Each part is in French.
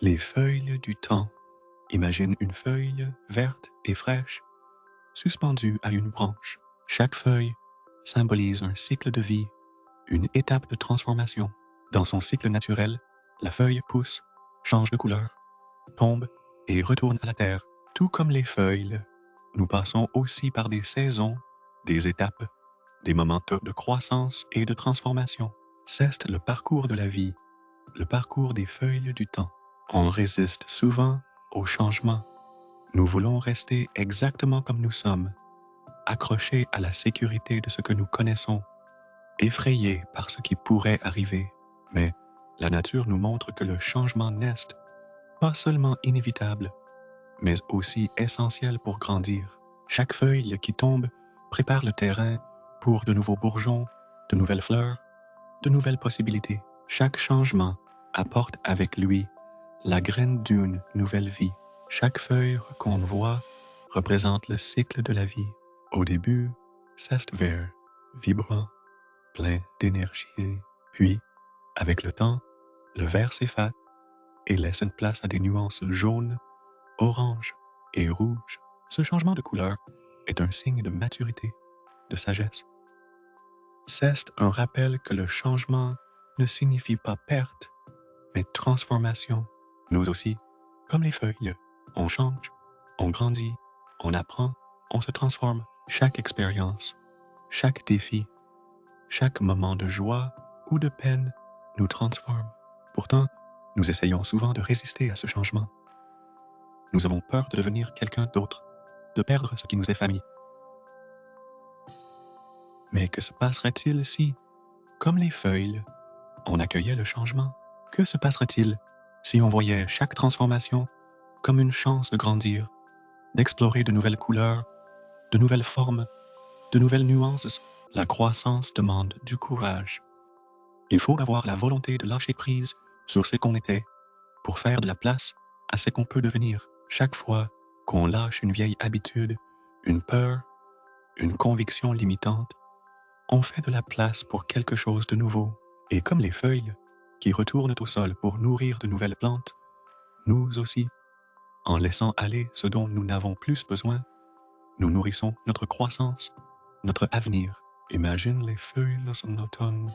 Les feuilles du temps. Imagine une feuille verte et fraîche, suspendue à une branche. Chaque feuille symbolise un cycle de vie, une étape de transformation. Dans son cycle naturel, la feuille pousse, change de couleur, tombe et retourne à la terre. Tout comme les feuilles, nous passons aussi par des saisons, des étapes, des moments de croissance et de transformation. C'est le parcours de la vie, le parcours des feuilles du temps. On résiste souvent au changement. Nous voulons rester exactement comme nous sommes, accrochés à la sécurité de ce que nous connaissons, effrayés par ce qui pourrait arriver. Mais la nature nous montre que le changement n'est pas seulement inévitable, mais aussi essentiel pour grandir. Chaque feuille qui tombe prépare le terrain pour de nouveaux bourgeons, de nouvelles fleurs, de nouvelles possibilités. Chaque changement apporte avec lui la graine d'une nouvelle vie. Chaque feuille qu'on voit représente le cycle de la vie. Au début, c'est vert, vibrant, plein d'énergie. Puis, avec le temps, le vert s'efface et laisse une place à des nuances jaunes, oranges et rouges. Ce changement de couleur est un signe de maturité, de sagesse. C'est un rappel que le changement ne signifie pas perte, mais transformation. Nous aussi, comme les feuilles, on change, on grandit, on apprend, on se transforme. Chaque expérience, chaque défi, chaque moment de joie ou de peine nous transforme. Pourtant, nous essayons souvent de résister à ce changement. Nous avons peur de devenir quelqu'un d'autre, de perdre ce qui nous est familier. Mais que se passerait-il si, comme les feuilles, on accueillait le changement? Que se passerait-il si on voyait chaque transformation comme une chance de grandir, d'explorer de nouvelles couleurs, de nouvelles formes, de nouvelles nuances? La croissance demande du courage. Il faut avoir la volonté de lâcher prise sur ce qu'on était pour faire de la place à ce qu'on peut devenir. Chaque fois qu'on lâche une vieille habitude, une peur, une conviction limitante, on fait de la place pour quelque chose de nouveau. Et comme les feuilles qui retournent au sol pour nourrir de nouvelles plantes, nous aussi, en laissant aller ce dont nous n'avons plus besoin, nous nourrissons notre croissance, notre avenir. Imagine les feuilles en automne.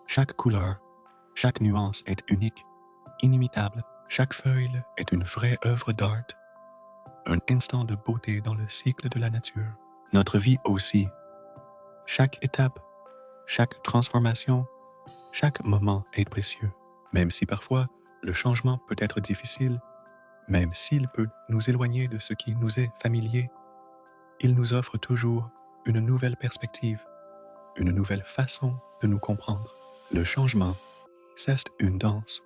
Chaque couleur, chaque nuance est unique, inimitable. Chaque feuille est une vraie œuvre d'art, un instant de beauté dans le cycle de la nature. Notre vie aussi. Chaque étape, chaque transformation, chaque moment est précieux. Même si parfois le changement peut être difficile, même s'il peut nous éloigner de ce qui nous est familier, il nous offre toujours une nouvelle perspective, une nouvelle façon de nous comprendre. Le changement, c'est une danse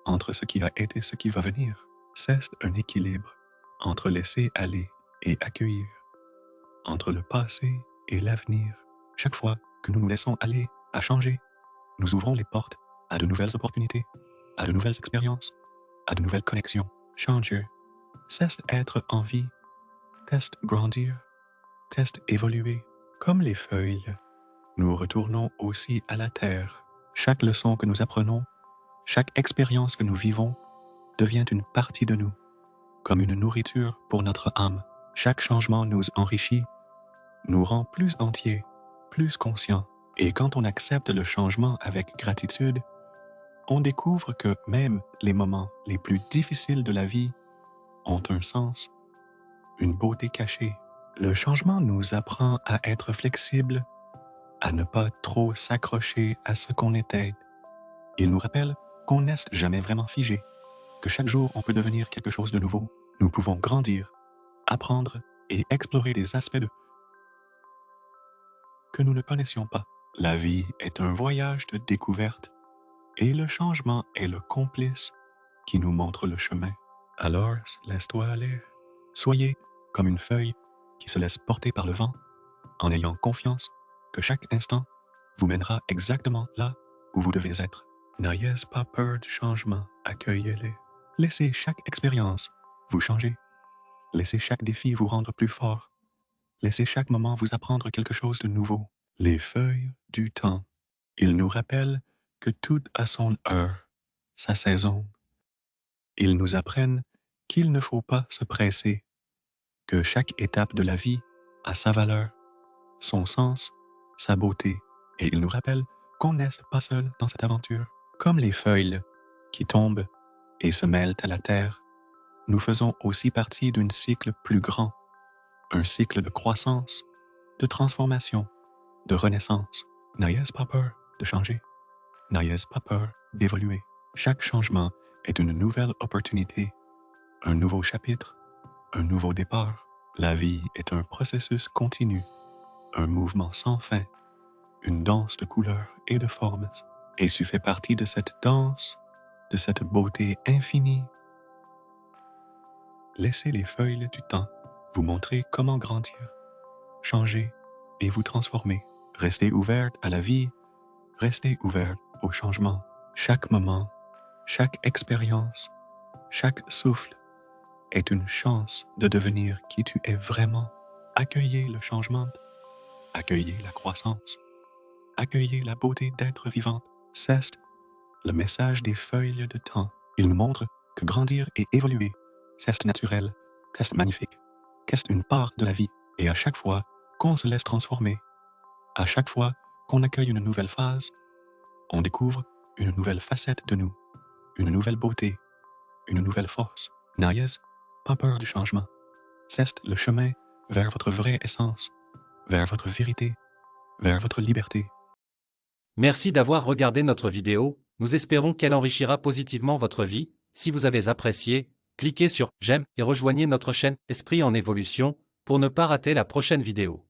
entre ce qui a été et ce qui va venir. C'est un équilibre entre laisser aller et accueillir, entre le passé et l'avenir. Chaque fois que nous nous laissons aller à changer, nous ouvrons les portes à de nouvelles opportunités, à de nouvelles expériences, à de nouvelles connexions. Changer, c'est être en vie, c'est grandir, c'est évoluer. Comme les feuilles, nous retournons aussi à la terre. Chaque leçon que nous apprenons, chaque expérience que nous vivons devient une partie de nous, comme une nourriture pour notre âme. Chaque changement nous enrichit, nous rend plus entiers, plus conscients. Et quand on accepte le changement avec gratitude, on découvre que même les moments les plus difficiles de la vie ont un sens, une beauté cachée. Le changement nous apprend à être flexibles, à ne pas trop s'accrocher à ce qu'on était. Il nous rappelle qu'on n'est jamais vraiment figé, que chaque jour on peut devenir quelque chose de nouveau. Nous pouvons grandir, apprendre et explorer des aspects que nous ne connaissions pas. La vie est un voyage de découverte et le changement est le complice qui nous montre le chemin. Alors, laisse-toi aller. Soyez comme une feuille qui se laisse porter par le vent, en ayant confiance que chaque instant vous mènera exactement là où vous devez être. N'ayez pas peur du changement, accueillez-les. Laissez chaque expérience vous changer. Laissez chaque défi vous rendre plus fort. Laissez chaque moment vous apprendre quelque chose de nouveau. Les feuilles du temps. Ils nous rappellent que tout a son heure, sa saison, Ils nous apprennent qu'il ne faut pas se presser, que chaque étape de la vie a sa valeur, son sens, sa beauté, et ils nous rappellent qu'on n'est pas seul dans cette aventure. Comme les feuilles qui tombent et se mêlent à la terre, nous faisons aussi partie d'un cycle plus grand, un cycle de croissance, de transformation, de renaissance. N'ayez pas peur de changer, n'ayez pas peur d'évoluer. Chaque changement est une nouvelle opportunité, un nouveau chapitre, un nouveau départ. La vie est un processus continu, un mouvement sans fin, une danse de couleurs et de formes. Et tu fais partie de cette danse, de cette beauté infinie. Laissez les feuilles du temps vous montrer comment grandir, changer et vous transformer. Restez ouverte à la vie, restez ouverte au changement. Chaque moment, chaque expérience, chaque souffle est une chance de devenir qui tu es vraiment. Accueillez le changement, accueillez la croissance, accueillez la beauté d'être vivante. C'est le message des feuilles de temps. Il nous montre que grandir et évoluer, c'est naturel, c'est magnifique, c'est une part de la vie. Et à chaque fois qu'on se laisse transformer, à chaque fois qu'on accueille une nouvelle phase, on découvre une nouvelle facette de nous, une nouvelle beauté, une nouvelle force. N'ayez pas peur du changement. C'est le chemin vers votre vraie essence, vers votre vérité, vers votre liberté. Merci d'avoir regardé notre vidéo, nous espérons qu'elle enrichira positivement votre vie. Si vous avez apprécié, cliquez sur « J'aime » et rejoignez notre chaîne Esprit en évolution pour ne pas rater la prochaine vidéo.